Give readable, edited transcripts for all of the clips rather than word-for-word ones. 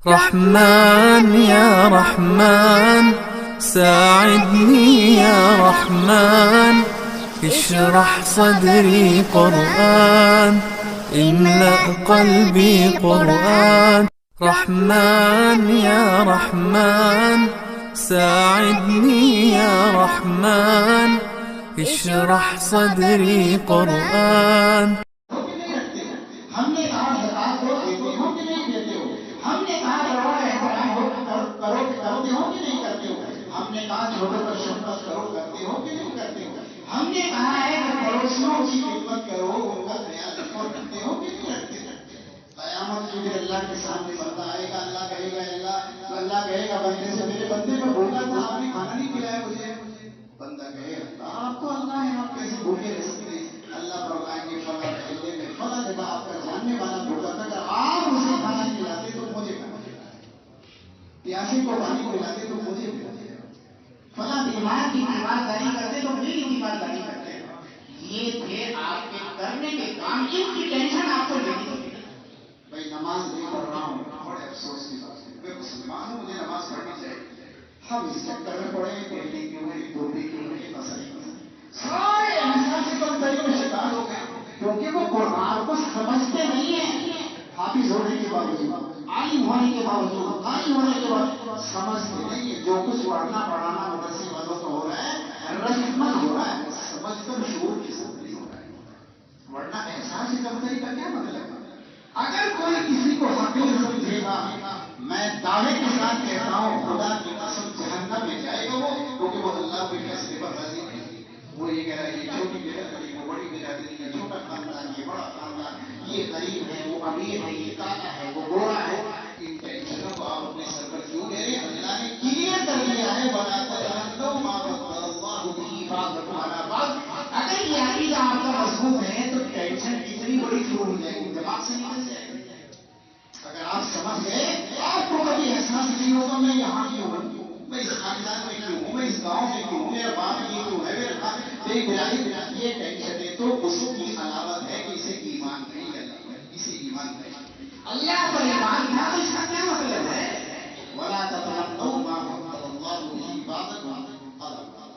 رحمن يا رحمن ساعدني يا رحمن اشرح صدري قرآن املأ قلبي قرآن رحمن يا رحمن ساعدني يا رحمن اشرح صدري قرآن ہم نے کہا چھوٹوں پر شفقت کرو کرتے ہو کہ نہیں کرتے ہو. ہم نے کہا ہے کہ پڑوسیوں کی خدمت کرو ان کا خیال رکھو رکھتے ہو کہ نہیں رکھتے. قیامت کے دن اللہ کے سامنے بندہ آئے گا, اللہ کہے گا اللہ کہے گا بندے سے میرے بندے کو بھوکا تھا آپ نے کھانا نہیں کھلایا مجھے. بندہ کہے اللہ آپ تو اللہ ہے آپ کیسے بھوکے رہ سکتے ہیں. اللہ فرمائیں گے فلاں محلے میں فلاں جگہ آپ کا جاننے والا بھوکا تھا, اگر آپ اسے کھانا کھلاتے تو مجھے کھانا کھلاتے, پیاسے کو پانی پلاتے تو مجھے پلاتے, فلاں بیمار کی تیمارداری کرتے تو میری تیمارداری کرتے. یہ تھے آپ کے کرنے کے کام, ان کی ٹینشن آپ کو لینی تھی. بھائی نماز نہیں پڑھ رہا ہوں, بڑے افسوس کی بات ہے, میں مسلمان ہوں, مجھے نماز پڑھنی چاہیے. ہم اس چکر میں پڑے ہیں پہلے کیوں ہے دھوبی کیوں ہے مسئلے سارے انسان سے کمزوری میں شکار ہو گئے کیونکہ وہ قرآن کو سمجھتے نہیں ہیں. حافظ ہونے کے باوجود, عالم ہونے کے باوجود, قاری ہونے کے باوجود سمجھتے نہیں ہیں. جو کچھ پڑھنا پڑھانا مدرسے والوں کو ہو رہا ہے رسمت ہو رہا ہے, سمجھ کر شعور کی سب نہیں ہو رہا ہے. ورنہ احساس کمزوری کا کیا مطلب ہے. اگر کوئی کسی کو حقیر سمجھے گا, میں دعوے کے ساتھ کہتا ہوں خدا کی قسم جہنم میں جائے گا وہ, کیونکہ وہ اللہ کے فیصلے پر راضی نہیں. وہ یہ کہہ رہا ہے یہ چھوٹی برادری, وہ بڑی برادری, یہ چھوٹا خاندان, یہ بڑا خاندان, یہ غریب ہے, وہ امیر ہے, یہ کالا ہے, وہ گورا ہے. ان ٹینشنوں کو آپ اپنے سر پر کیوں لے رہے ہیں. اللہ نے کلیئر کر دیا ہے وَلَا تَتَمَنَّوْا مَا فَضَّلَ اللَّهُ بِهِ بَعْضَكُمْ عَلَىٰ بَعْضٍ. اگر یہ عقیدہ آپ کا مضبوط ہے تو ٹینشن اتنی بڑی شروع ہو جائے گی, دماغ سے نکل جائے گی. اگر آپ سمجھ گئے آپ کو کبھی احساس نہیں ہوگا میں یہاں کیوں ہوں, میں اس خاندان میں کیوں ہوں, میں اس گاؤں میں کیوں ہوں, میرا باپ یہ کیوں ہے, میری برادری. یہ ٹینشن تو اس کی علامت ہے کہ اسے ایمان نہیں کرنا, اسے ایمان نہیں. اللہ پر ایمان تھا تو اس کا کیا مطلب ہے وَلَا تَتَمَنَّوْا مَا فَضَّلَ اللَّهُ بِهِ بَعْضَكُمْ عَلَىٰ بَعْضٍ.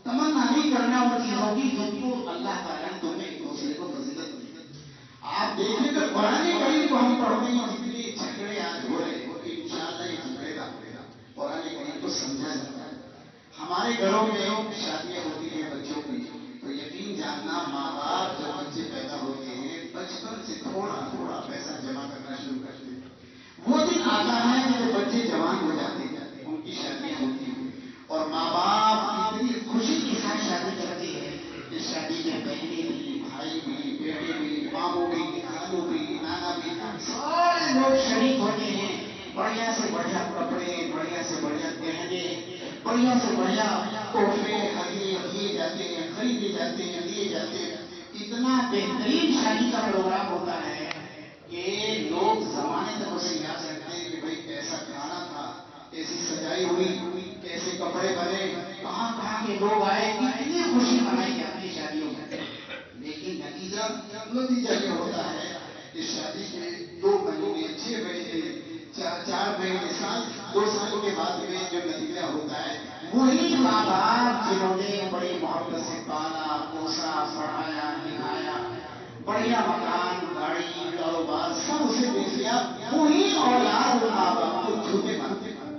تمنا نہیں کرنا ان چیزوں کی جن کو اللہ تعالیٰ نے تمہیں ایک دوسرے کو فضیلت دی. آپ دیکھیں کہ قرآن کریم کو ہم پڑھنے میں جتنے جھگڑے آج ہو رہے ہیں انشاءاللہ یہ جھگڑے نہ ہوئے گا, قرآن کریم کو سمجھا جاتا ہے. ہمارے گھروں میں شادیاں ہوتی ہیں بچوں کی, تو یقین جاننا ماں باپ جب بچے پیدا ہوتے ہیں بچپن سے تھوڑا تھوڑا پیسہ جمع کرنا شروع کرتے ہیں. وہ دن آتا ہے جب بچے جوان ہو جاتے ہیں, ان کی شادیاں ہوتی ہیں اور ماں باپ اتنی خوشی کے ساتھ شادی کرتے ہیں. اس شادی میں بہنیں بھی, بھائی بھی, بیٹے بھی, ماموں بھی, خالو بھی, نانا بھی, سارے لوگ شریک ہوتے ہیں. بڑھیا سے بڑھیا کپڑے, بڑھیا سے بڑھیا گہنے, بڑھیا سے بڑھیا تحفے ہدیے دیے جاتے ہیں, خریدے جاتے ہیں, دیے جاتے ہیں. اتنا بہترین شادی کا پروگرام ہوتا ہے کہ لوگ زمانے تک اسے یاد رکھتے ہیں کہ بھائی کیسا کھانا تھا, کیسی سجائی ہوئی, کیسے کپڑے بنے, کہاں کہاں کے لوگ آئے, کتنی خوشی منائی جاتی ہے شادیوں میں. لیکن نتیجہ یہ ہوتا ہے کہ شادی کے 2 مہینے, 6 مہینے, 4 مہینے, سال, 2 سالوں کے بعد میں جو نتیجہ ہوتا ہے وہی ماں باپ جنہوں نے بڑی محبت سے پالا, پوسا, پڑھایا, لکھایا, بڑھیا مکان, گاڑی, کاروبار سب اسے دے دیا, وہی اولاد ماں باپ کو جھوٹے مارتے ہیں,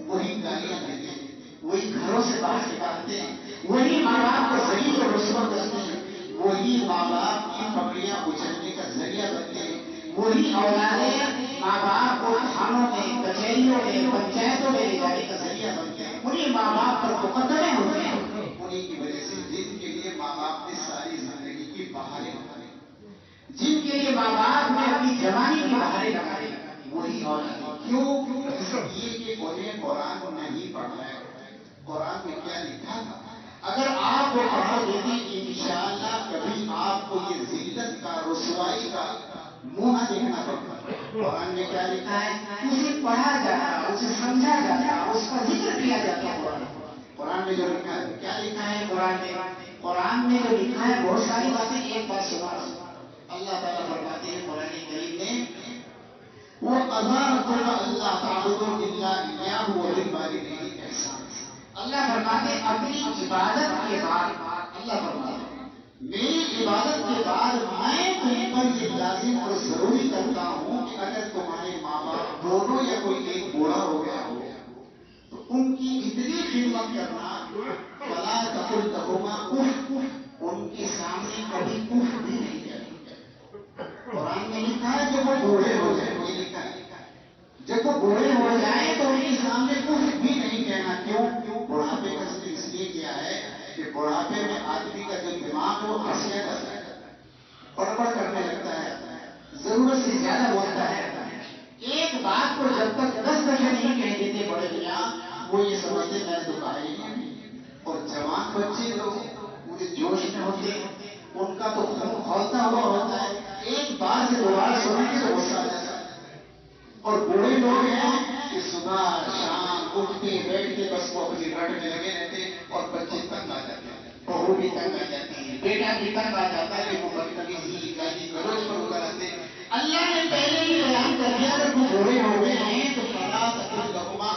وہی گالیاں دیتے ہیں, وہی گھروں سے باہر نکالتے ہیں, وہی ماں باپ کو ذلیل و رسوا کرتے ہیں, وہی ماں باپ کی پکڑیاں اچھلنے کا ذریعہ بنتے ہیں, وہی اولادیں ماں باپ کو تھانوں میں, کچہریوں میں, پنچایتوں میں لے جانے کا ذریعہ بنتے ہیں. انہیں ماں باپ پر مقدمے ہوتے ہیں, انہیں کی وجہ سے جن کے لیے ماں باپ نے ساری زندگی کی بہاریں لگائی, جن کے لیے ماں باپ نے اپنی جوانی کی بہاریں لگائی, وہی اولادیں. کیوں؟ یہ کہ انہیں قرآن نہیں پڑھا ہے. قرآن میں کیا لکھا تھا اگر آپ کو پڑھا دیتے انشاءاللہ کبھی آپ کو یہ ذلت کا, رسوائی کا منہ نہ دیکھنا پڑتا. قرآن میں کیا لکھا ہے اسے پڑھا جاتا, اسے سمجھا جاتا, اس کا ذکر کیا جاتا. قرآن میں جو لکھا ہے کیا لکھا ہے, قرآن میں جو لکھا ہے بہت ساری باتیں. ایک بات سنا, اللہ تعالیٰ فرماتے ہیں قرآن کریم میں وَقَضَىٰ رَبُّكَ اللہ تعبدوا الا اياه وبالوالدين احسانا. اللہ فرماتے اپنی عبادت کے بعد اللہ فرماتے میری عبادت کے بعد میں تم پر یہ لازم اور ضروری کرتا ہوں کہ اگر تمہارے ماں باپ دونوں یا کوئی ایک بوڑھا ہو گیا ہو تو ان کی اتنی خدمت کرنا فلا تقل لهما اف، ان کے سامنے کبھی اف بھی نہیں کرنا. قرآن میں لکھا ہے جب وہ بوڑھے ہو جائیں، یہ لکھا ہے جب وہ بوڑھے ہو جائیں تو ان کے سامنے اف بھی نہیں کہنا. کیوں؟ بڑھاپے کا ذکر اس لیے کیا ہے کہ بڑھاپے میں آدمی کا جو دماغ وہ ہنسیا جاتا ہے، پڑپڑ کرنے لگتا ہے، ضرورت سے زیادہ بولتا ہے. ایک بات کو جب تک 10 دفعہ نہیں کہہ دیتے بڑے میاں، وہ یہ سمجھتے میں نے تو کہا ہی نہیں. اور جوان بچے تو پورے جوش میں ہوتے ہیں، ان کا تو خون کھولتا ہوا ہوتا ہے، ایک بار سے دوبارہ سنیں گے تو غصہ آ جاتا ہے. اور بوڑھے لوگ ہیں کہ صبح شام اٹھتے بیٹھتے بس وہ اپنی رٹ میں لگے رہتے اور بچے تنگ آ جاتے ہیں، بہو بھی تنگ آ جاتی ہے، بیٹا بھی تنگ آ جاتا ہے کہ وہ بدتمیزی گالی گلوچ پر اتر آتے. اللہ نے پہلے ہی بیان کر دیا اگر وہ بوڑھے ہو گئے ہیں تو فلا تقل لهما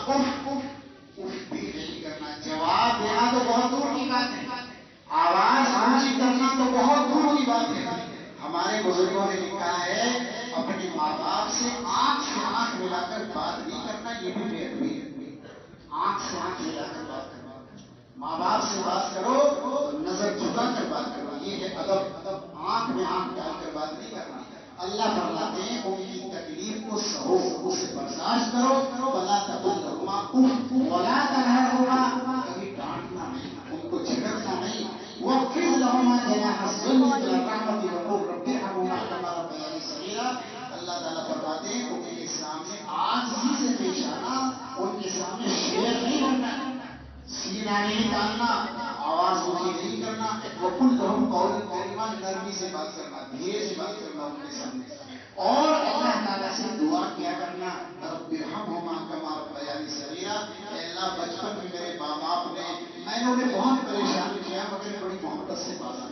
اف بھی نہیں کرنا. جواب دینا تو بہت دور کی بات ہے، آواز اونچی کرنا تو بہت دور کی بات ہے. ہمارے بزرگوں نے لکھا ہے اپنے ماں باپ سے آنکھ ملا کر بات نہیں کرنا، یہ بھی بے ادبی ہے. آنکھ سے آنکھ ملا کر بات کرنا. ماں باپ سے بات کرو تو نظر جھکا کر بات کرو، یہ ہے ادب. آنکھ میں آنکھ ڈال کر بات نہیں کرنا. اللہ فرماتے ہیں ان کی تکلیف کو سہو، اسے برداشت کرو. ولا تقل لهما اف ولا تنهرهما، کبھی ڈانٹنا نہیں، ان کو جھڑکنا نہیں. واخفض لهما جناح الذل من الرحمة وقل رب ارحمهما كما ربياني صغيرا. اللہ تعالیٰ فرماتے ہیں ان کے سامنے عاجزی سے پیش آنا، ان کے سامنے شیر نہیں بننا، سینہ نہیں نکالنا، آواز اونچی نہیں کرنا. وقل لهم قولا کریما، نرمی سے بات کرنا، دھیرے سے بات کرنا ان کے سامنے. اور اللہ تعالیٰ سے دعا کیا کرنا رب ارحمہما کما ربیانی صغیرا. اے اللہ بچپن میں میرے ماں باپ نے میں نے انہیں بہت پریشان کیا مگر بڑی محبت سے پالا.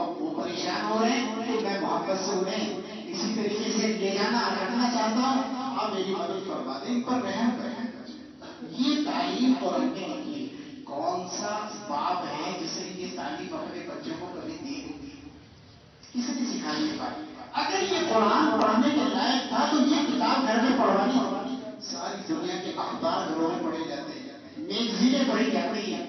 اب وہ پریشان ہو رہے ہیں تو میں محبت سے انہیں اسی طریقے سے لے جانا رکھنا چاہتا ہوں. آپ میری مدد فرما دیں، ان پر رحم کریں. یہ تعلیم قرآن میں لکھی ہے. کون سا باپ ہے جس نے یہ تعلیم اپنے بچوں کو کبھی دی نہیں؟ کسی نے سکھائی یہ بات؟ اگر یہ قرآن پڑھنے کے لائق تھا تو یہ کتاب گھر میں پڑھوانی. ساری دنیا کے اخبار گھروں میں پڑھے جاتے ہیں، میگزینیں پڑھی جاتی ہیں.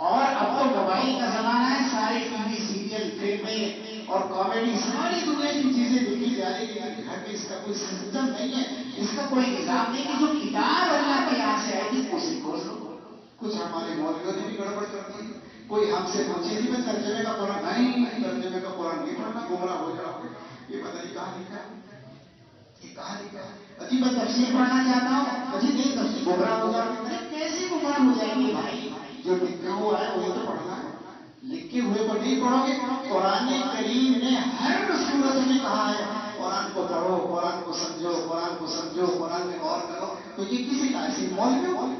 اور اب تو موبائل کا زمانہ ہے، سارے ٹی وی سیریل فلمیں اور کامیڈی ساری دنیا کی چیزیں دیکھی جا رہی ہے. گھر میں اس کا کوئی سسٹم نہیں ہے، اس کا کوئی نظام نہیں کہ جو کتاب اللہ کے یہاں سے آئے گی اسے کھول لو. کچھ ہمارے مولویوں نے بھی گڑبڑ کر دی. کوئی ہم سے پوچھے جی میں ترجمے کا قرآن نہیں، ترجمے کا قرآن نہیں پڑھنا، گمراہ ہو جاؤ گے. یہ پتہ نہیں کہاں لکھا ہے، یہ کہاں لکھا ہے. اجی میں تفسیر پڑھنا چاہتا ہوں، اجی نہیں تفسیر، گمراہ ہو جاؤ گے. کیسے گمراہ ہو جائیں گے بھائی؟ جو لکھا ہوا ہے وہی تو پڑھنا ہے، لکھے ہوئے کو نہیں پڑھو گے. قرآن کریم نے ہر صورت میں کہا ہے قرآن کو پڑھو، قرآن کو سمجھو، قرآن کو سمجھو، قرآن میں غور کرو. تو یہ کسی کا ایسی مولویوں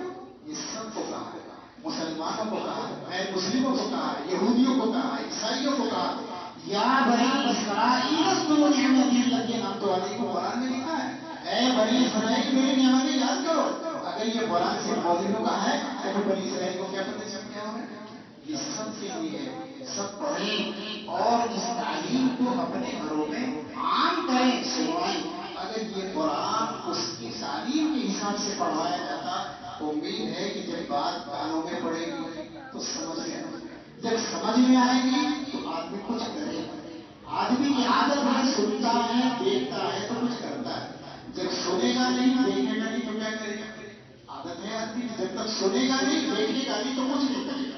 یہ سب کو کہا ہے، مسلمانوں کو کہا ہے، غیر مسلموں کو کہا ہے، یہودیوں کو کہا ہے، عیسائیوں کو کہا ہے. یا بنی اسرائیل اذکروا نعمتی التي انعمت علیکم، قرآن میں لکھا ہے اے بنی اسرائیل میری نعمتیں یاد کرو. اگر یہ قرآن سے مولویوں کا ہے تو بنی اسرائیل کو کیا پتہ چل کیا ہو رہا ہے؟ یہ سب کے لیے ہے، سب پڑھیں اور اس تعلیم کو اپنے گھروں میں عام کریں، سنوائیں. اگر یہ قرآن اس کی تعلیم کے حساب سے پڑھوایا جاتا امید ہے کہ جب بات کانوں میں پڑے گی تو سمجھ میں آئے گی، جب سمجھ میں آئے گی تو آدمی کچھ کرے گا. آدمی کی عادت ہے سنتا ہے دیکھتا ہے تو کچھ کرتا ہے، جب سنے گا نہیں دیکھے گا نہیں تو کیا کرے گا؟ عادت ہے آدمی کی جب تک سنے گا نہیں دیکھے گا نہیں تو کچھ نہیں کرے گا.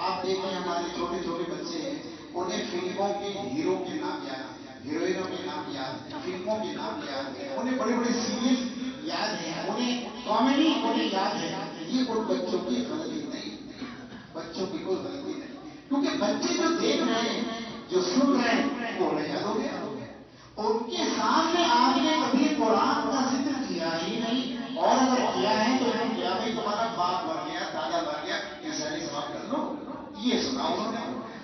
آپ دیکھیں ہمارے چھوٹے چھوٹے بچے ہیں، انہیں فلموں کے ہیرو کے نام یاد ہیں، ہیروئنوں کے نام یاد ہیں، فلموں کے نام یاد ہیں، انہیں بڑے بڑے سیریل یاد ہیں، انہیں کامیڈی انہیں یاد ہے. یہ ان بچوں کی غلطی نہیں، بچوں کی کوئی غلطی نہیں، کیونکہ بچے جو دیکھ رہے ہیں جو سن رہے ہیں وہ انہیں یاد ہو گیا. ان کے سامنے آپ نے کبھی قرآن کا ذکر کیا ہی نہیں، اور اگر کیا ہے تو انہوں نے کیا بھائی تمہارا باپ مر گیا، دادا مر گیا، یہ ساری سوال کر لو. یہ سنا انہوں نے،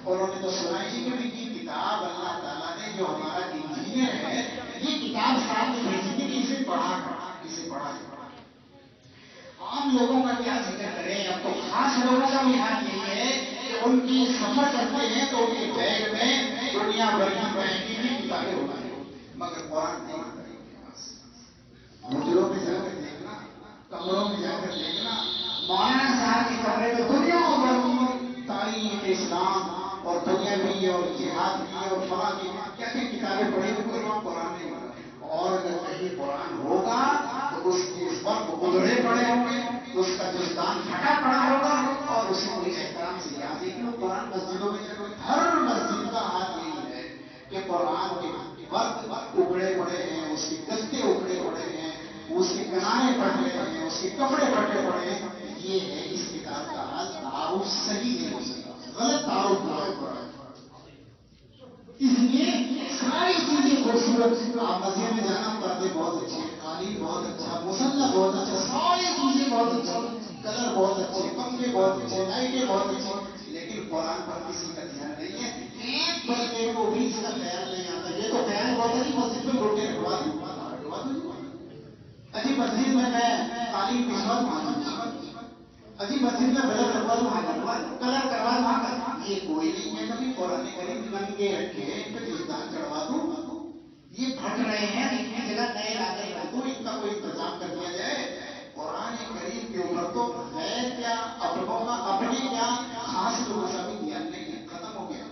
انہوں نے تو سنا ہی کہ یہ کتاب اللہ تعالیٰ نے جو ہمارا انجینئر ہے یہ کتاب ساتھ میں بھیجی تھی کہ اسے پڑھا کر، اسے پڑھا کر. لوگوں کا کیا ذکر کریں، اب تو خاص لوگوں کا بھی حال یہی ہے کہ ان کی سفر کرتے ہیں تو ان کے بیگ میں دنیا بھر کی مہنگی کی کتابیں ہوتی ہیں، مگر قرآن نہیں ہوتا ہے ان کے پاس۔ حجروں میں جا کر دیکھنا، کمروں میں جا کر دیکھنا، مولانا صاحب کے کمرے میں دنیا بھر کی تاریخ اسلام اور دنیاوی اور جہادی اور فلاں کی کیا کیا کتابیں پڑھی ہوئی، وہاں قرآن نہیں ہوگا۔ اور اگر کہیں قرآن ہوگا تو اس کے وقت گزرے پڑے ہوں گے، اس کا دستان پھٹا پڑا ہوگا اور اسے کوئی احترام سے یاد ہے کہ قرآن مسجدوں میں جب ہر مسجد کا حال یہی ہے کہ قرآن کے وقت اکڑے پڑے ہیں، اس کے گتے اکڑے پڑے ہیں، اس کے کنارے پھٹے ہیں، اس کے کپڑے پھٹے پڑے ہیں۔ یہ ہے اس کتاب کا حال۔ تعارف صحیح نہیں ہو سکتا، غلط تعارف ہوا ہے قرآن۔ اس لیے ساری چیزیں خوبصورت، آپ مسجد میں جانا، پردے بہت اچھے، قالین بہت اچھا، مصلح بہت اچھا، ساری چیزیں بہت اچھی، کلر بہت اچھے، پنکھے بہت اچھے، لائٹیں بہت اچھی، لیکن قرآن پر کسی کا دھیان نہیں ہے۔ ایک بندے کو بھی اس کا خیال نہیں آتا۔ یہ تو خیال ہوتا ہے مسجد میں لوٹے رکھوا دوں، اجی مسجد میں قالین بچھوا دوں، اجی مسجد میں بلب لگوا دوں، کلر کروا دوں، یہ کوئی نہیں ہے۔ کبھی قرآن کریم ننگے رکھے، ان پہ دستان چڑھوا دوں، یہ پھٹ رہے ہیں، ان کی جگہ نئے لاتے رکھ دوں، ان کا کوئی انتظام کر دیا جائے۔ قرآن کریم کے اوپر تو غیر کیا، اپنوں کا، اپنے کیا، خاص لوگوں کا بھی دھیان نہیں ہے، ختم ہو گیا۔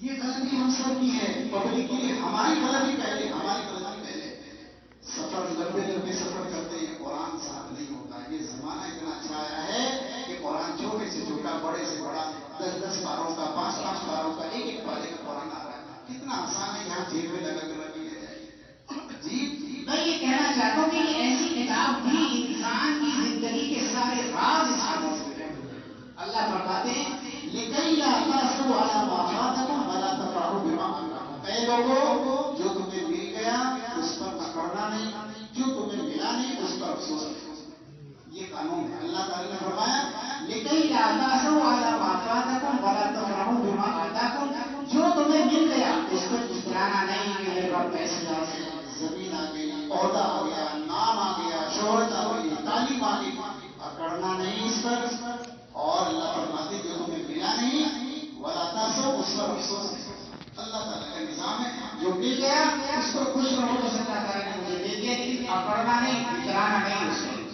یہ غلطی ہم سب کی ہے، پبلک کی، ہماری غلطی پہلے، ہماری غلطی پہلے۔ سفر لمبے لمبے سفر کرتے ہیں، قرآن ساتھ نہیں ہوتا۔ یہ زمانہ اتنا اچھا آیا ہے کہ قرآن چھوٹے سے چھوٹا، بڑے سے بڑا، 10 پاروں کا، 5 پاروں کا، ایک پارے کا قرآن آ رہا ہے۔ کتنا آسان ہے، یہاں جیب میں لگا کر رکھ لیا جائے۔ جی میں یہ کہنا چاہتا ہوں کہ ایسی کتاب بھی انسان کی زندگی کے سارے راز اس میں موجود ہیں۔ اللہ فرماتے ہیں لِكَيْ لَا تَأْسَوْا عَلَىٰ مَا فَاتَكُمْ وَلَا تَفْرَحُوا بِمَا آتَاكُمْ۔ اے لوگوں، جو تمہیں مل گیا اس پر اکڑنا نہیں، جو تمہیں ملا نہیں اس پر افسوس نہیں۔ یہ قانون ہے۔ اللہ تعالیٰ نے فرمایا لِكَيْ لَا تَأْسَوْا عَلَىٰ مَا فَاتَكُمْ وَلَا تَفْرَحُوا بِمَا آتَاكُمْ۔ جو تمہیں مل گیا اس پر اترانا نہیں کہ میرے پاس پیسے آ گئے، زمین آ گئی، عہدہ آ گیا، نام آ گیا، شہرت آ گئی، تعلیم آ گئی، اکڑنا نہیں اس پر۔ اور اللہ فرماتے جو تمہیں ملا نہیں ولا تاسو، اس پر افسوس نہیں۔ اللہ تعالیٰ کا نظام ہے، جو مل گیا اس پر خوش رہو، بس اللہ تعالیٰ نے مجھے دے دیا، لیکن اکڑنا نہیں، اترانا نہیں اس پر۔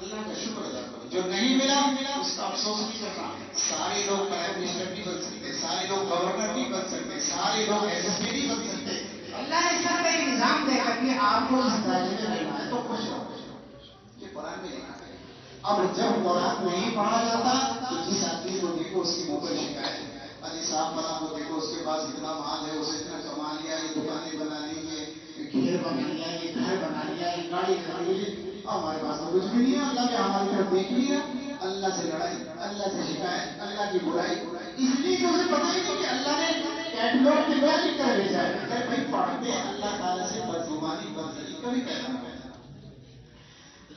اللہ کا شکر ادا کرو۔ جو نہیں ملا اس کا افسوس نہیں کرنا۔ سارے لوگ پرائم منسٹر نہیں بن سکتے، سارے لوگ گورنر نہیں بن سکتے، سارے لوگ ایس ایس پی نہیں بن سکتے۔ اللہ نے سب کا ایک نظام دے کر کے آپ کو اس درجے میں رہنا ہے تو خوش رہو۔ یہ قرآن میں لکھا ہے۔ اب جب قرآن نہیں پڑھا جاتا تو جس آدمی کو دیکھو اس کی منہ پر شکایت ہے، علی صاحب فلاں کو دیکھو اس کے پاس اتنا مال ہے، اسے اتنا کما لیا، یہ دکانیں بنا لی، یہ گھر بنا لیا، یہ گھر بنا لیا، یہ گاڑی خرید لی، ہمارے پاس تو کچھ بھی نہیں ہے۔ اللہ نے ہماری طرف دیکھ لیا، اللہ سے لڑائی، اللہ سے شکایت، اللہ کی برائی، اس لیے کہ اسے پتہ ہی نہیں کہ اللہ نے کیٹلاگ میں کیا لکھ کر بھیجا ہے۔ اگر بھائی پڑھتے اللہ تعالیٰ سے بدگمانی بدزنی کبھی پیدا نہ ہوتا۔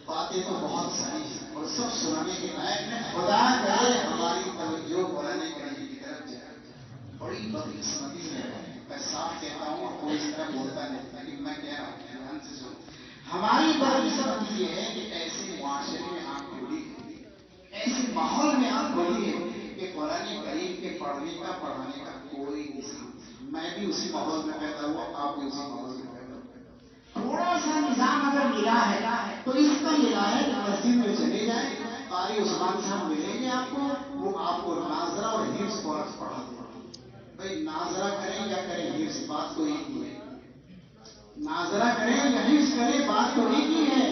باتیں تو بہت ساری ہیں اور سب سنانے کے لائق ہیں، خدا کرے ہماری توجہ قرآن کریم کی طرف جائے۔ بڑی بدقسمتی ہے، میں صاف کہتا ہوں اور کوئی اس طرح بولتا نہیں، لیکن میں کہہ رہا ہوں دھیان سے سنو۔ ہماری بدقسمتی یہ ہے کہ ایسے معاشرے میں آنکھ کھلی ہے، ایسے ماحول میں آنکھ کھلی ہے کہ قرآن کریم کے پڑھنے کا پڑھانے کا کوئی نظام نہیں۔ میں بھی اسی ماحول میں پیدا ہوا، آپ بھی اسی ماحول میں پیدا ہوا۔ تھوڑا سا نظام اگر ملا ہے تو اس کا ملا ہے کہ مسجد میں چلے جائیں، قاری عثمان صاحب ملیں گے آپ کو، وہ آپ کو ناظرہ اور حفظ قرآن پڑھا دیں۔ بھائی ناظرہ کریں یا کریں حفظ، بات تو ایک ہی ہے۔ ناظرہ کریں یا حفظ کریں، بات تو ایک ہی ہے۔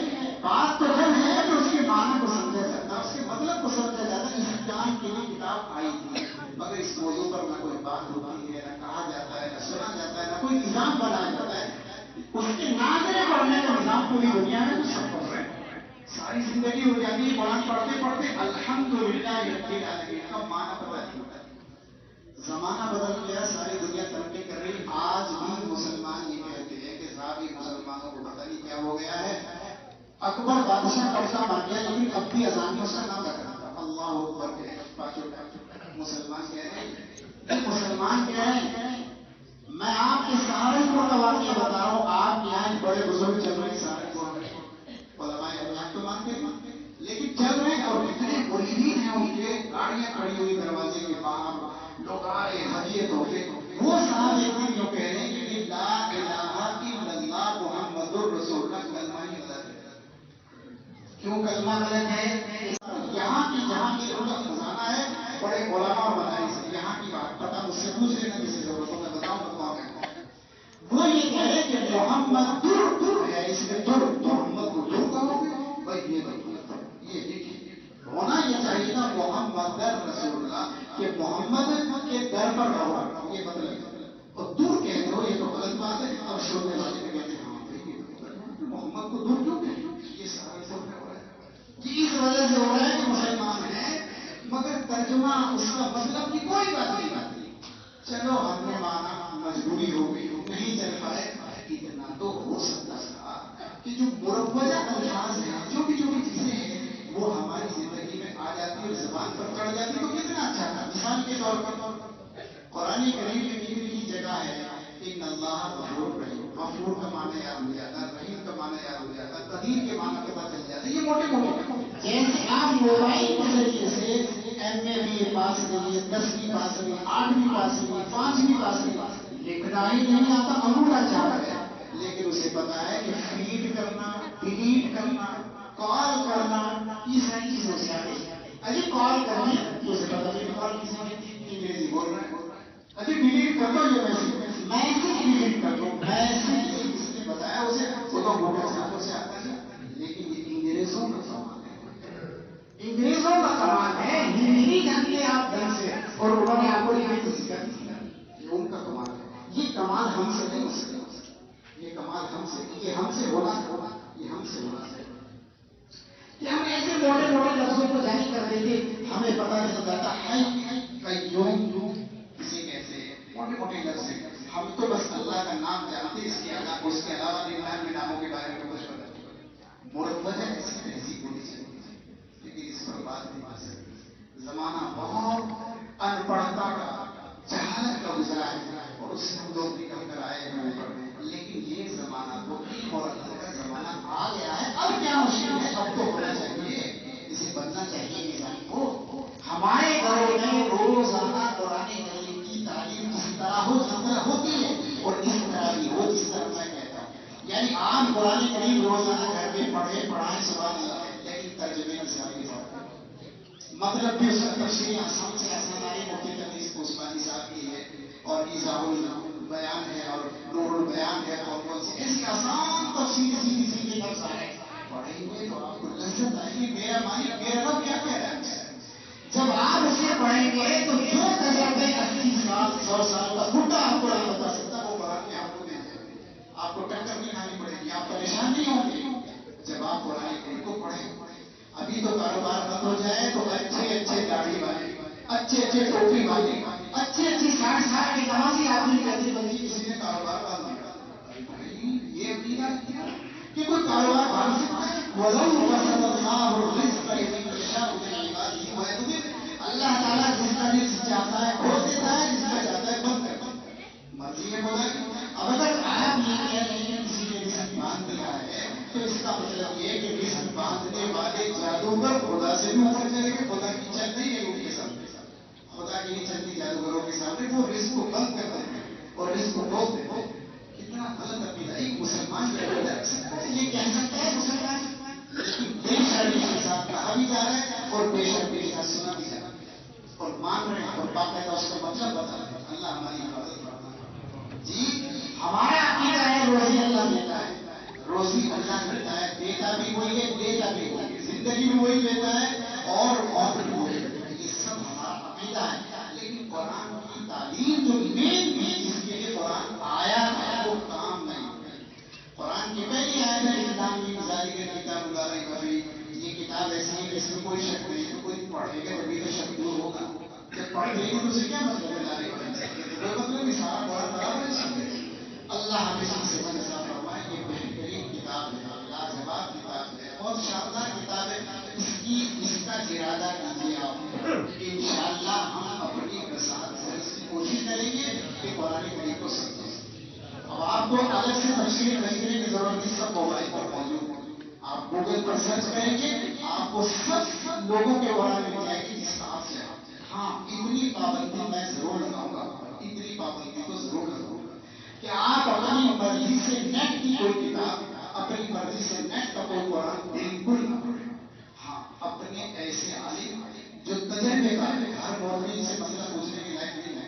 بات تو جب ہے تو اس کے معنی کو سمجھا جاتا ہے، اس کے مطلب کو سمجھا جاتا ہے۔ اس کام کے لیے کتاب آئی تھی، مگر اس موضوع پر نہ کوئی بات ہوتی ہے، نہ کہا جاتا ہے، نہ سنا جاتا ہے، نہ کوئی نظام بنایا جاتا ہے۔ اس کے ناظرے پڑھنے کا نظام پوری دنیا میں تو سب پڑھ رہے ہیں، ساری زندگی ہو جاتی ہے قرآن پڑھتے پڑھتے الحمدللہ رب العالمین کا معنی پتہ نہیں ہوتا۔ زمانہ بدل گیا، ساری دنیا ترقی کر رہی، آج بھی مسلمان یہ کہتے ہیں کہ صاحب مسلمانوں کو پتہ نہیں کیا ہو گیا ہے۔ اکبر بادشاہ کب کا مر گیا، لیکن اب بھی اذان اس کا نام رکھا تھا، اللہ اکبر کے پانچوں ٹائم مسلمان کہہ رہے ہیں، مسلمان کہہ رہے ہیں۔ میں آپ کے سہارنپور کا واقعہ بتا رہا ہوں، آپ کے یہاں بڑے بزرگ چل رہے ہیں سہارنپور میں، علماء اللہ تو مانتے ہیں، کلمہ ہی غلط ہے. کیوں کلمہ غلط ہے؟ یہاں کی لوگوں کا خزانہ ہے اور ایک علماء اور مدارس سے یہاں کی بات پتہ مجھ سے پوچھ لینا کسی ضرورت ہو میں بتاؤں گا تو آپ وہ یہ کہہ رہے کہ محمد در ہے اس میں در محمد کو در کہو گے بھائی یہ دیکھیے ہونا یہ چاہیے نا محمد در رسول اللہ کہ محمد کے در پر رہو یہ مطلب اور دور کہتے ہو یہ تو غلط بات ہے اور سننے والے میں کہتے ہیں ہاں بھائی محمد کو دور کیوں کہتے یہ سارا سب ہو رہا ہے کہ اس وجہ سے ہو رہا ہے کہ مسلمان ہیں مگر ترجمہ اس کا مطلب کی کوئی بات نہیں آتی. چلو ہم نے مانا مجبوری ہو گئی نہیں چل پائے اتنا تو ہو سکتا تھا کہ جو مروجہ الفاظ ہیں جو بھی چیزیں ہیں وہ ہماری زندگی میں آ جاتی اور زبان پر چڑھ جاتی تو کتنا اچھا تھا. مثال کے طور پر قرآن کریم میں کی جگہ ہے ان اللہ غفور رحیم. غفور کا معنی یاد ہو جاتا ہے, رحیم کا معنی یاد ہو جاتا ہے, قدیر کے معنی پتہ چل جاتا ہے. یہ موٹے جیسے آپ موبائل کے ذریعے سے ایم اے بی اے پاس کریے, 10ویں پاس کریے, 8ویں پاس کریے, 5ویں پاس کریے, لکھنا ہی نہیں آتا انگوٹھا چاہتا ہے لیکن اسے پتا ہے کہ فیڈ کرنا, ڈیلیٹ کرنا, کال کرنا یہ ساری چیزیں سے آ گئی. اجی کال کرنی تو اسے پتا نہیں کال کسی نے انگریزی بول رہا ہے. اجی ڈیلیٹ کر دو یہ میسج ڈیلیٹ کر دو میسج کسی نے بتایا اسے وہ تو گوگل سے آتا ہے. لیکن یہ انگریزوں کا سامان ہے, انگریزوں کا کمال ہے. ہندی جانتے آپ ڈھنگ سے اور انہوں نے آپ کو لکھی کر دی یہ ان کا کمال ہے. یہ کمال ہم سے نہیں ہو سکتا, یہ کمال ہم سے, یہ ہم سے ہونا, یہ ہم سے ہونا ہے کہ ہم ایسے موٹے لفظوں کو جاری کر رہے تھے ہمیں پتا نہیں جاتا ہے کسی کیسے موٹے لفظ ہیں. ہم تو بس اللہ کا نام جانتے اس کے علاوہ ننانوے ناموں کے بارے میں کچھ پتا نہیں. مروجہ ایسی تہذیب ہونی چاہیے لیکن اس پر بات نہیں کر سکتے. زمانہ بہت ان پڑھتا کا, جہالت کا گزرا ہے اور اس سے ہم لوگ نکل کر آئے ہیں. لیکن یہ زمانہ تو اور اللہ کا زمانہ آ گیا ہے. اب کیا مشکل ہے, اب تو ہونا چاہیے, اسے بننا چاہیے انسان کو. ہمارے گھروں میں روزانہ قرآن کریم کی تعلیم اسی طرح ہو جس طرح ہوتی ہے اور اس طرح بھی ہو جس طرح میں کہتا ہوں. یعنی آپ قرآن کریم روزانہ گھر میں پڑھائیں سبحان اللہ, لیکن ترجمے کی ساری مطلب بھی اس کا تفصیل آسان سے آسان آئی. مفتی تقریز عثمانی صاحب کی ہے اور ایزاح البیان ہے اور نور البیان ہے اور کون سی ایسی آسان تفصیل سیدھی لفظ آئے پڑھیں گے تو آپ کو لذت آئے گی. میرا مالک میرا رب کیا کہہ رہا ہے. جب آپ اسے پڑھیں گے تو جو تجربے 80 سال 100 سال کا بڈھا آپ کو نہیں بتا سکتا وہ قرآن کے آپ کو دے جائے گے. آپ کو ٹکر نہیں کھانی پڑے گی, آپ پریشان نہیں ہوں گے جب آپ قرآن کریم کو پڑھیں. ابھی تو کاروبار بند ہو جائے تو اچھے داڑھی والے, اچھے ٹوپی والے, اچھی 60 سال کے نمازی آدمی جلدی بندی کسی نے کاروبار بند کیا. یہ عقیدہ کہ کوئی کاروبار بند سکتا ہے. اللہ تعالیٰ جس کا رزق چاہتا ہے کھول دیتا ہے, جس کا چاہتا ہے بند کرتا ہے. مرضی ہے بولا اب اگر آپ یہ کہہ رہے ہیں کسی نے رزق باندھ دیا ہے تو اس کا مطلب یہ کہ رزق باندھنے والے جادوگر خدا سے بھی اوپر چلے گئے. خدا کی چل نہیں ہے ان کے سامنے, خدا کی نہیں چلتی جادوگروں کے سامنے. وہ رزق کو بند کر دیتے ہیں اور رزق کو روک دیتے ہیں. کتنا غلط عقیدہ. ایک مسلمان یہ کہہ سکتا ہے مسلمان بے شرمی کے ساتھ کہا بھی جا رہا ہے اور بے شرمی کے ساتھ سنا بھی جا رہا ہے اور مان رہے ہیں اور باقاعدہ اس کا مطلب بتا رہے ہیں. اللہ ہماری حفاظت کرتا ہے. جی ہمارا عقیدہ ہے روزی اللہ دیتا ہے, روزی اللہ دیتا ہے, دیتا بھی وہی ہے دیتا بھی وہی ہے, زندگی بھی وہی دیتا ہے اور موت بھی وہی دیتا ہے. یہ سب ہمارا عقیدہ ہے. لیکن قرآن کی تعلیم جو مین جس کے لیے قرآن آیا ہے وہ کام نہیں. قرآن کی پہلی آیت ہے اسلام کی مثالی کے کتاب لا ریب فیہ. یہ کتاب ایسی ہے کہ اس میں کوئی شک نہیں ہے. کوئی پڑھے گا تبھی تو شک دور ہوگا. جب پڑھ لے گی تو اسے کیا مطلب ہے لا ریب فیہ, کوئی مطلب نہیں. سارا قرآن برابر ہے اس میں. اللہ ہمیں سے عطا فرمائے. یہ بہترین کتاب ہے, لاجواب کتاب ہے, بہت شاندار کتاب ہے. اس کا ارادہ کیجیے آپ. انشاءاللہ ہم اپنی وسعت سے اس کی کوشش کریں گے کہ قرآن کریم کو سمجھیں. اب آپ کو الگ سے تفصیل خریدنے کی ضرورت نہیں, سب موبائل پر موجود. آپ گوگل پر سرچ کریں گے آپ کو سب لوگوں کے بارے میں مل جائے گی جس کا آپ سے. ہاں اتنی پابندی میں ضرور لگاؤں گا, اتنی پابندی تو ضرور لگاؤں گا کہ آپ اپنی مرضی سے نیٹ کی کوئی کتاب اپنی مرضی سے نیٹ کا کوئی قرآن بالکل نہ پڑھے. ہاں اپنے ایسے عالم جو تجربے کا ہر مولوی سے مسئلہ پوچھنے کے لائق نہیں ہے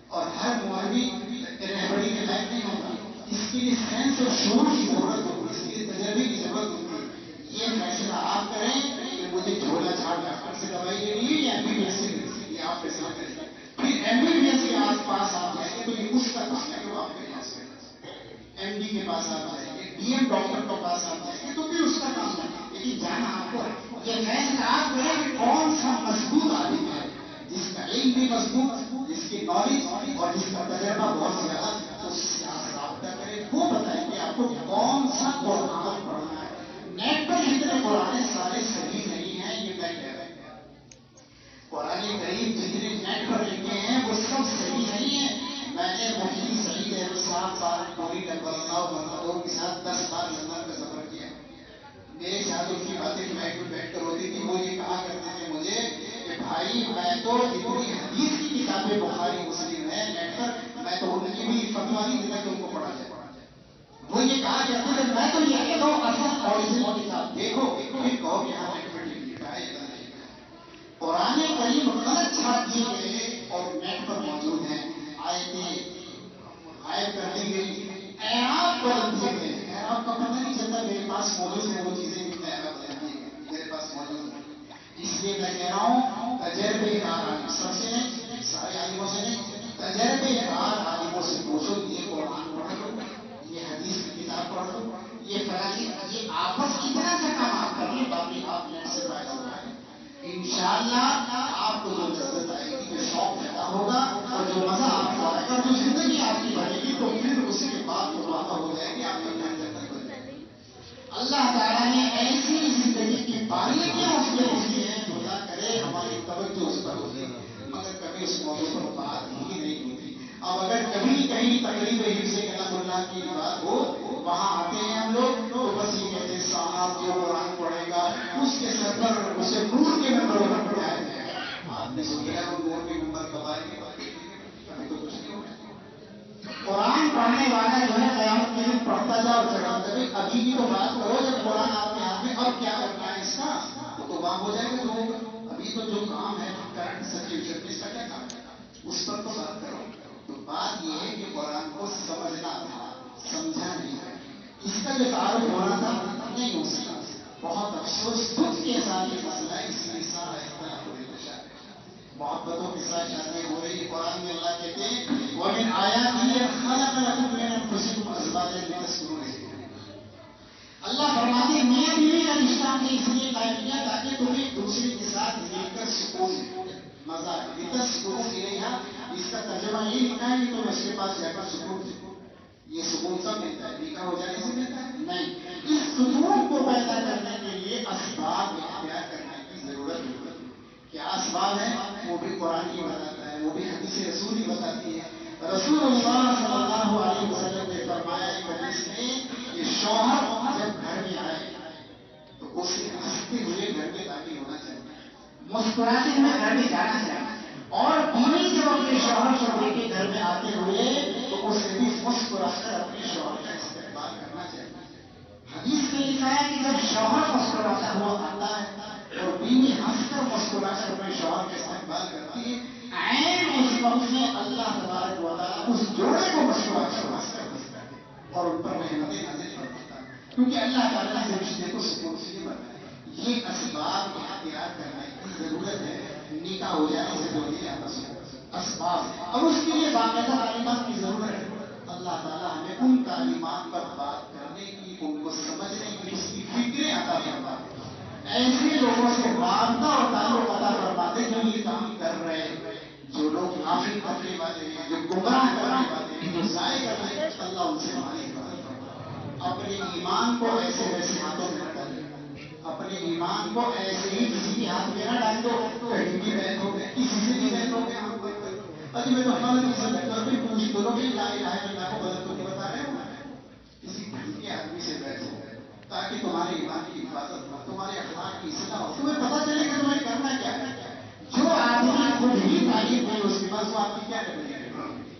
اور ہر مولوی رہبری کے لائق نہیں ہوتا. اس کے لیے سینس اور شعور کی ضرورت ہوتی ہے, اس کے لیے تجربے کی ضرورت ہوتی ہے. یہ فیصلہ آپ کریں کہ مجھے جھولا چھاڑ ڈاکٹر سے دوائی لینی ہے یا ایم بی بی ایس سے لینی ہے, یہ آپ فیصلہ کریں. پھر ایم بی بی ایس کے آس پاس آپ جائیں گے تو یہ اس کا کام ہے کہ وہ آپ کے پاس ہے. ایم ڈی کے پاس آپ جائیں گے, ڈی ایم ڈاکٹر کے پاس آپ جائیں گے تو پھر اس کا کام ہے. لیکن جانا آپ کو ہے. یہ فیصلہ آپ کریں کہ کون سا مضبوط عالم ہے جس کا علم بھی مضبوط, جس کی نالج اور جس کا تجربہ بہت زیادہ, اس سے آپ رابطہ کریں. وہ بتائیں کہ آپ کو کون سا قرآن پڑھنا ہے. نیٹ پر جتنے قرآن سارے صحیح نہیں ہیں, یہ میں کہہ رہا ہوں. قرآن کریم جتنے نیٹ پر لکھے ہیں وہ سب صحیح نہیں ہیں. میں نے مفتی سعید احمد صاحب سال پوری ڈبل کے ساتھ 10 سال لندن کا سفر کیا. میرے ساتھ ان کی باتیں بیٹھ کر ہوتی تھی. وہ یہ کہا کرتے تھے مجھے کہ بھائی میں تو اتنی حدیث کی کتابیں بخاری مسلم ہے نیٹ پر, میں تو ان کی بھی فتوا نہیں دیتا کہ ان کو پڑھا جائے. وہ یہ کہا کرتے تھے میں تو یہ کہتا ہوں اصل اوریجنل کتاب دیکھو, پھر کہو کہ ہاں نیٹ پر لکھا ہے. قرآن کریم غلط چھاپ دیے گئے اور نیٹ پر موجود ہیں. آیتیں غائب کر دی گئی, اعراب بدل دیے گئے. اعراب کا پتہ نہیں چلتا, میرے پاس موجود ہے وہ چیزیں کتنے اعراب بدل دیے گئے میرے پاس موجود ہے. اس لیے میں کہہ رہا ہوں تجربے کار عالم سب سے نہیں, سارے عالموں سے نہیں, تجربے کار عالموں سے پوچھو. یہ قرآن پڑھ لو, یہ حدیث کی کتاب پڑھ لو, یہ فلانی, یہ آپس اتنا سا کام آپ کریے, باقی آپ نیٹ سے فائدہ اٹھائیں. انشاءاللہ آپ کو جو لذت آئے گی, جو شوق پیدا ہوگا اور جو مزہ آپ کو آئے گا, جو زندگی آپ کی بنے گی, تو پھر اس کے بعد تو وعدہ ہو جائے گی آپ کا جنت بن جائے گی. اللہ تعالیٰ نے ایسی زندگی کی باریکیاں اس میں لکھی ہیں, خدا کرے ہماری توجہ اس پر ہوتی, مگر کبھی اس موضوع پر بات ہی نہیں ہوتی. اب اگر کبھی کہیں تقریب حفظ کلام اللہ کی بات ہو, وہاں آتے ہیں ہم لوگ, تو بس یہ کہتے ہیں صاحب جو قرآن پڑھے گا اس کے سر پر اسے نور کے نمبر پر پڑھایا جائے گا. آپ نے سوچا ہے وہ نور کے نمبر کب آئیں گے, کبھی تو کچھ نہیں ہوگا. قرآن پڑھنے والا جو ہے قیامت کے دن پڑھتا جاؤ چڑھاتا بھی. ابھی کی تو بات کرو جب قرآن آپ کے ہاتھ میں, اب کیا کرنا ہے اس کا, تو وہاں ہو جائے گا جو ہوگا. ابھی تو جو کام ہے کرنٹ سچویشن اس کا کیا کام ہے, اس پر تو بات کرو. تو بات یہ ہے کہ قرآن کو سمجھنا تھا, سمجھا نہیں. اس کا جو تعارف ہونا تھا نہیں ہو سکا. بہت افسوس دکھ کے ساتھ یہ مسئلہ ہے. اس لیے سارا اختلاف ہو رہا ہے, محبتوں کے ساتھ شادی ہو رہی. قرآن میں اللہ کہتے ہیں وَمِنْ آيَاتِهِ خَلَقَ لَكُم مِّنْ أَنفُسِكُمْ أَزْوَاجًا لِتَسْكُنُوا إِلَيْهَا. اللہ فرماتے ہیں میاں بیوی کا رشتہ ہم نے اس لیے قائم کیا تاکہ تم ایک دوسرے کے ساتھ مل کر سکون مزہ لِتَسْكُنُوا إِلَيْهَا. اس کا ترجمہ یہ لکھا ہے کہ تم اس کے پاس جا کر سکون سکو. یہ سکون سب ملتا ہے, نکاح ہو جانے سے ملتا ہے نہیں. اس سکون کو پیدا کرنے کے لیے اسباب اختیار کرنے کی ضرورت ہے. کیا اسباب ہیں وہ بھی قرآن ہی بتاتا ہے, وہ بھی حدیث رسول ہی بتاتی ہے. رسول اللہ صلی اللہ علیہ وسلم نے فرمایا ایک حدیث میں کہ شوہر جب گھر میں آئے تو اسے ہنستے ہوئے گھر میں داخل ہونا چاہیے, مسکراتے ہوئے گھر میں جانا چاہیے. اور بیوی جب اپنے شوہر کو لے کے گھر میں آتے ہوئے تو اسے بھی مسکرا کر اپنے شوہر کا استقبال کرنا چاہیے. حدیث میں لکھا ہے کہ جب شوہر مسکراتا ہوا آتا ہے اور بیوی ہنس کر مسکرا کر اپنے شوہر کا استقبال کرتی ہے, عین اس وقت میں اللہ تبارک و تعالیٰ اس جوڑے کو مسکرا کر ہنس کر دیتا ہے اور ان پر رحمتیں نازل فرماتا ہے, کیونکہ اللہ تعالیٰ نے رشتے کو سکون سے بنایا. یہ اسباب اختیار کرنے کی ضرورت ہے. نکاح ہو جانے سے جو نہیں آتا اسباب, اور اس کے لیے باقاعدہ تعلیمات کی ضرورت ہے. اللہ تعالیٰ ہمیں ان تعلیمات پر بات کرنے کی, ان کو سمجھنے کی, اس کی فکریں عطا فرماتے. ایسے لوگوں سے رابطہ اور تعلق عطا فرماتے جو یہ کام کر رہے ہیں, جو لوگ نافرمان کرنے والے ہیں, جو گمراہ کرنے والے ہیں, جو ضائع کرنے والے ہیں, اللہ ان سے ہماری حفاظت فرمائے. اپنے ایمان کو ایسے ویسے ہاتھوں میں نہ ڈالیں, اپنے ایمان کو ایسے ہی کسی کے ہاتھ میں نہ ڈال دو. کہیں بھی بیٹھ ہو گئے, کسی سے بھی بیٹھ ہو گئے, ابھی میں تو فلاں سے بیٹھ کر بھی پوچھ دو کہ لا الہ الا اللہ کو غلط تو نہیں بتا رہے ہو. کسی کے آدمی سے بیٹھو تاکہ تمہارے ایمان کی حفاظت ہو, تمہارے اخلاق کی اصلاح ہو, تمہیں پتہ چلے کہ تمہیں کرنا کیا ہے. جو آدمی خود ہی تعلیم نہیں اس کے پاس, وہ آپ کی کیا کرنی ہے.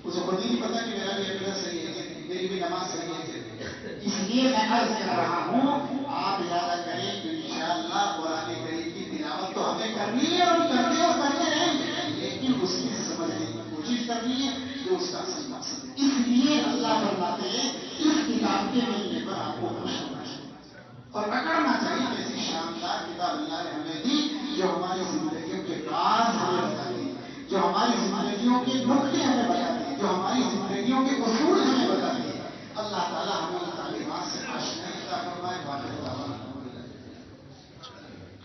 اسے خود ہی نہیں پتا کہ میرا بھی عقیدہ صحیح ہے کہ میری بھی نماز صحیح ہے. اس لیے میں عرض کر رہا ہوں آپ ارادہ کریں تو انشاءاللہ قرآن کریم کی تلاوت تو ہمیں کرنی ہے اور کرتے رہیں گے، لیکن اس کی سمجھنے کی کوشش کرنی ہے جو اس کا اصل مقصد ہے. اس لیے اللہ فرماتے ہیں اس کتاب کے ملنے پر آپ کو خوش ہونا چاہیے اور پکڑنا چاہیے ایسی شاندار کتاب اللہ نے ہمیں دی جو ہماری زندگیوں کے راز ہمیں بتاتی ہے، جو ہماری زندگیوں کے دکھ